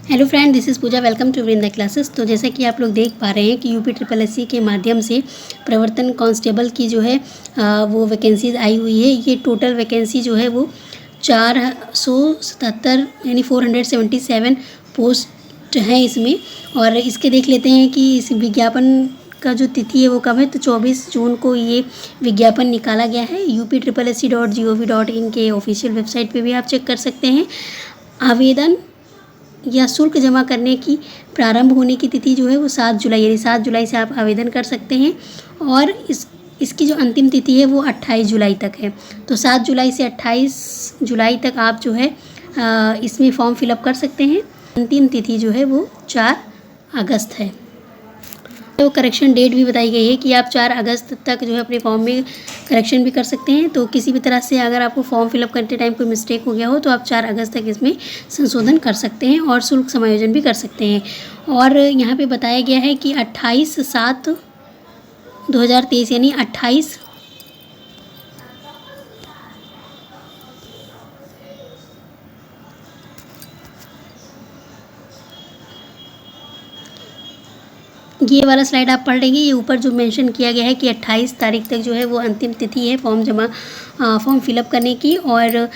Hello friend, this is Pooja. Welcome to Vrinda classes. तो जैसा कि आप लोग देख पा रहे हैं कि यूपी ट्रिपल एससी के माध्यम से प्रवर्तन कांस्टेबल की जो है वो वैकेंसीज आई हुई है। ये टोटल वैकेंसी जो है वो 477 यानी 477 पोस्ट हैं इसमें। और इसके देख लेते हैं कि इस विज्ञापन का जो तिथि है वो कब है। तो 24 जून को ये विज्ञापन निकाला गया है। UP SSC.gov.in के ऑफिशियल वेबसाइट पे भी आप चेक कर सकते हैं। आवेदन या शुल्क जमा करने की प्रारंभ होने की तिथि जो है वो 7 जुलाई, यानी 7 जुलाई से आप आवेदन कर सकते हैं। और इसकी जो अंतिम तिथि है वो 28 जुलाई तक है। तो 7 जुलाई से 28 जुलाई तक आप जो है इसमें फॉर्म फिलअप कर सकते हैं। अंतिम तिथि जो है वो 4 अगस्त है। तो करेक्शन डेट भी बताई गई है कि आप 4 अगस्त तक जो है अपने फॉर्म में करेक्शन भी कर सकते हैं। तो किसी भी तरह से अगर आपको फॉर्म फिलअप करते टाइम कोई मिस्टेक हो गया हो तो आप 4 अगस्त तक इसमें संशोधन कर सकते हैं और शुल्क समायोजन भी कर सकते हैं। और यहाँ पे बताया गया है कि 28/7/2023 यानी 28 ये वाला स्लाइड आप पढ़ लेंगे। ये ऊपर जो मेंशन किया गया है कि 28 तारीख तक जो है वो अंतिम तिथि है फॉर्म फिलअप करने की। और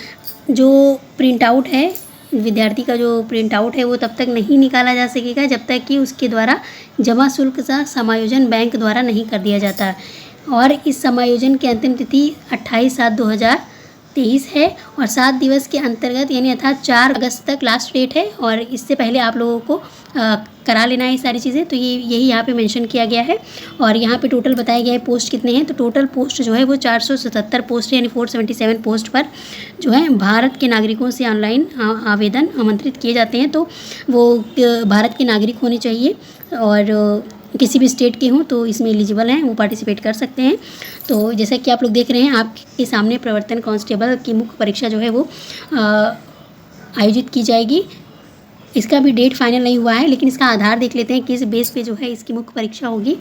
जो प्रिंट आउट है विद्यार्थी का, जो प्रिंट आउट है वो तब तक नहीं निकाला जा सकेगा जब तक कि उसके द्वारा जमा शुल्क का समायोजन बैंक द्वारा नहीं कर दिया जाता। और इस समायोजन की अंतिम तिथि 28/7/2023 है और 7 दिवस के अंतर्गत यानी अर्थात 4 अगस्त तक लास्ट डेट है। और इससे पहले आप लोगों को करा लेना है ये सारी चीज़ें। तो यही यहाँ पे मेंशन किया गया है। और यहाँ पे टोटल बताया गया है पोस्ट कितने हैं। तो टोटल पोस्ट जो है वो 477 पोस्ट है, यानी 477 पोस्ट पर जो है भारत के नागरिकों से ऑनलाइन आवेदन आमंत्रित किए जाते हैं। तो वो भारत के नागरिक होने चाहिए और किसी भी स्टेट के हों तो इसमें एलिजिबल हैं, वो पार्टिसिपेट कर सकते हैं। तो जैसा कि आप लोग देख रहे हैं, आपके सामने प्रवर्तन कांस्टेबल की मुख्य परीक्षा जो है वो आयोजित की जाएगी। इसका भी डेट फाइनल नहीं हुआ है, लेकिन इसका आधार देख लेते हैं किस बेस पे जो है इसकी मुख्य परीक्षा होगी।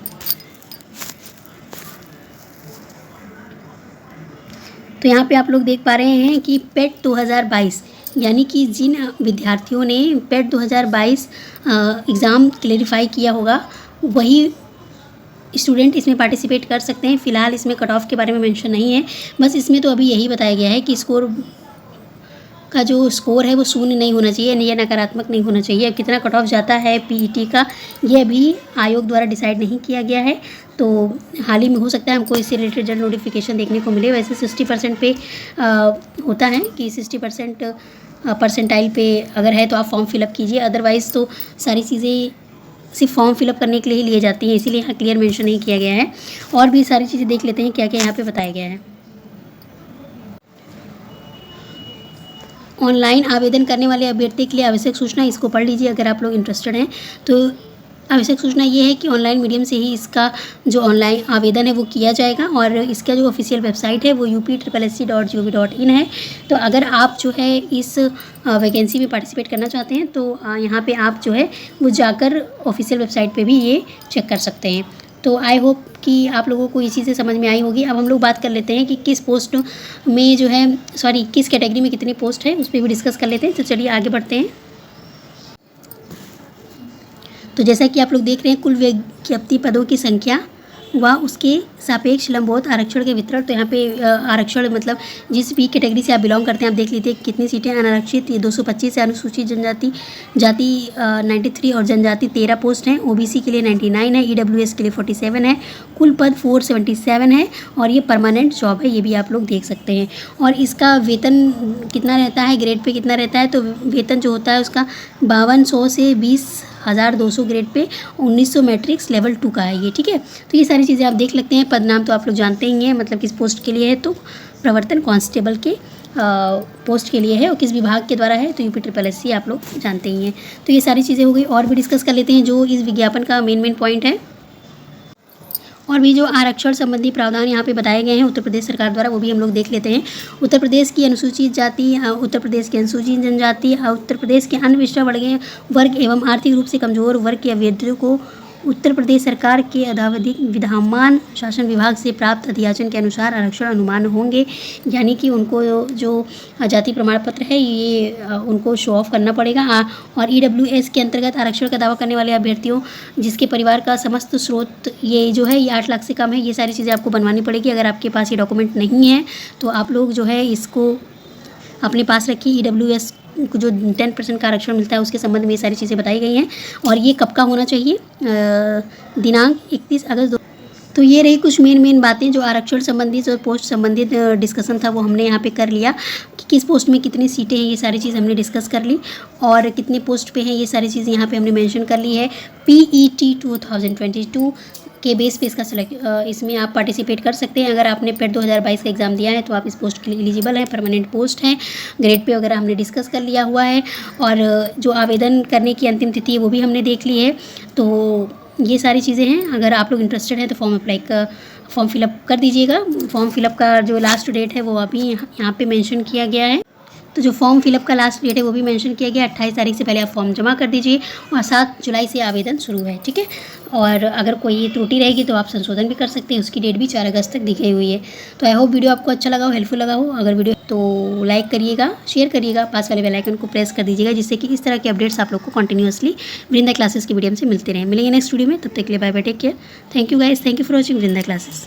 तो यहाँ पे आप लोग देख पा रहे हैं कि पेट 2022 यानी कि जिन विद्यार्थियों ने पेट 2022 एग्ज़ाम क्लेरिफाई किया होगा वही स्टूडेंट इसमें पार्टिसिपेट कर सकते हैं। फ़िलहाल इसमें कट ऑफ के बारे में मेंशन नहीं है। बस इसमें तो अभी यही बताया गया है कि स्कोर का जो स्कोर है वो शून्य नहीं होना चाहिए, या नकारात्मक नहीं होना चाहिए। अब कितना कट ऑफ जाता है पीईटी का ये अभी आयोग द्वारा डिसाइड नहीं किया गया है। तो हाल ही में हो सकता है हमको इससे रिलेटेड जल्द नोटिफिकेशन देखने को मिले। वैसे 60% पे होता है कि 60% परसेंटाइल पे अगर है तो आप फॉर्म फिलअप कीजिए। अदरवाइज़ तो सारी चीज़ें सिर्फ फॉर्म फिलअप करने के लिए ही लिए जाती हैं, इसीलिए यहाँ क्लियर मेंशन नहीं किया गया है। और भी सारी चीज़ें देख लेते हैं क्या क्या यहाँ पे बताया गया है। ऑनलाइन आवेदन करने वाले अभ्यर्थी के लिए आवश्यक सूचना, इसको पढ़ लीजिए अगर आप लोग इंटरेस्टेड हैं। तो आवश्यक सूचना ये है कि ऑनलाइन मीडियम से ही इसका जो ऑनलाइन आवेदन है वो किया जाएगा। और इसका जो ऑफिशियल वेबसाइट है वो UP SSC.gov.in है। तो अगर आप जो है इस वैकेंसी में पार्टिसिपेट करना चाहते हैं तो यहाँ पे आप जो है वो जाकर ऑफिशियल वेबसाइट पे भी ये चेक कर सकते हैं। तो आई होप कि आप लोगों को ये चीज़ें समझ में आई होगी। अब हम लोग बात कर लेते हैं कि किस पोस्ट में जो है किस कैटेगरी में कितनी पोस्ट है, उस पर भी डिस्कस कर लेते हैं। तो चलिए आगे बढ़ते हैं। तो जैसा कि आप लोग देख रहे हैं, कुल विज्ञप्ति पदों की संख्या व उसके सापेक्ष लंबवत आरक्षण के वितरण। तो यहाँ पे आरक्षण मतलब जिस भी कैटेगरी से आप बिलोंग करते हैं आप देख लीजिए कितनी सीटें। अनारक्षित 225 है, अनुसूचित जनजाति 93 और जनजाति 13 पोस्ट हैं। OBC के लिए 99 है, EWS के लिए 47 है। कुल पद 477 है और ये परमानेंट जॉब है, ये भी आप लोग देख सकते हैं। और इसका वेतन कितना रहता है, ग्रेड पे कितना रहता है। तो वेतन जो होता है उसका 5200 से 20,200 ग्रेड पे 1900 मैट्रिक्स लेवल 2 का है ये, ठीक है। तो ये सारी चीज़ें आप देख लगते हैं। पद नाम तो आप लोग जानते ही हैं, मतलब किस पोस्ट के लिए है। तो प्रवर्तन कांस्टेबल के पोस्ट के लिए है और किस विभाग के द्वारा है तो UP SSC आप लोग जानते ही हैं। तो ये सारी चीज़ें हो गई। और भी डिस्कस कर लेते हैं जो इस विज्ञापन का मेन पॉइंट है। और भी जो आरक्षण संबंधी प्रावधान यहाँ पे बताए गए हैं उत्तर प्रदेश सरकार द्वारा, वो भी हम लोग देख लेते हैं। उत्तर प्रदेश की अनुसूचित जाति, उत्तर प्रदेश की अनुसूचित जनजाति, उत्तर प्रदेश के अन्य पिछड़ा वर्ग एवं आर्थिक रूप से कमजोर वर्ग के अभ्यर्थियों को उत्तर प्रदेश सरकार के अद्यावधिक विधायमान शासन विभाग से प्राप्त अध्याचन के अनुसार आरक्षण अनुमान होंगे, यानी कि उनको जो जाति प्रमाण पत्र है ये उनको शो ऑफ करना पड़ेगा। और EWS के अंतर्गत आरक्षण का दावा करने वाले अभ्यर्थियों जिसके परिवार का समस्त स्रोत ये जो है ये 8 लाख से कम है, ये सारी चीज़ें आपको बनवानी पड़ेगी। अगर आपके पास ये डॉक्यूमेंट नहीं है तो आप लोग जो है इसको अपने पास रखिए। EWS को जो 10% का आरक्षण मिलता है उसके संबंध में ये सारी चीज़ें बताई गई हैं। और ये कब का होना चाहिए, दिनांक 31 अगस्त। तो ये रही कुछ मेन बातें जो आरक्षण संबंधित और पोस्ट संबंधित डिस्कशन था वो हमने यहाँ पे कर लिया कि किस पोस्ट में कितनी सीटें हैं, ये सारी चीज़ हमने डिस्कस कर ली। और कितने पोस्ट पे हैं ये सारी चीज़ें यहाँ पे हमने मेंशन कर ली है। PET 2022 के बेस पे इसमें आप पार्टिसिपेट कर सकते हैं। अगर आपने पेट 2022 का एग्ज़ाम दिया है तो आप इस पोस्ट के लिए एलिजिबल हैं। परमानेंट पोस्ट है, ग्रेड पे वगैरह हमने डिस्कस कर लिया हुआ है। और जो आवेदन करने की अंतिम तिथि है वो भी हमने देख ली है। तो ये सारी चीज़ें हैं। अगर आप लोग इंटरेस्टेड हैं तो फॉर्म फिलअप कर दीजिएगा। फॉर्म फिलअप का जो लास्ट डेट है वो अभी यहाँ पे मेंशन किया गया है। तो जो फॉर्म फिलअप का लास्ट डेट है वो भी मेंशन किया गया। 28 तारीख से पहले आप फॉर्म जमा कर दीजिए और 7 जुलाई से आवेदन शुरू है, ठीक है। और अगर कोई त्रुटि रहेगी तो आप संशोधन भी कर सकते हैं, उसकी डेट भी 4 अगस्त तक दी गई हुई है। तो आई होप वीडियो आपको अच्छा लगा हो, हेल्पफुल लगा हो। अगर वीडियो तो लाइक करिएगा, शेयर करिएगा, पास वाले बेल आइकन को प्रेस कर दीजिएगा, जिससे कि इस तरह के अपडेट्स आप लोग को कंटिन्यूअसली वृंदा क्लासेस के वीडियो से मिलते रहें। मिलेंगे नेक्स्ट वीडियो में, तब तक के लिए bye bye, take care. Thank you guys, thank you for watching Vrinda classes.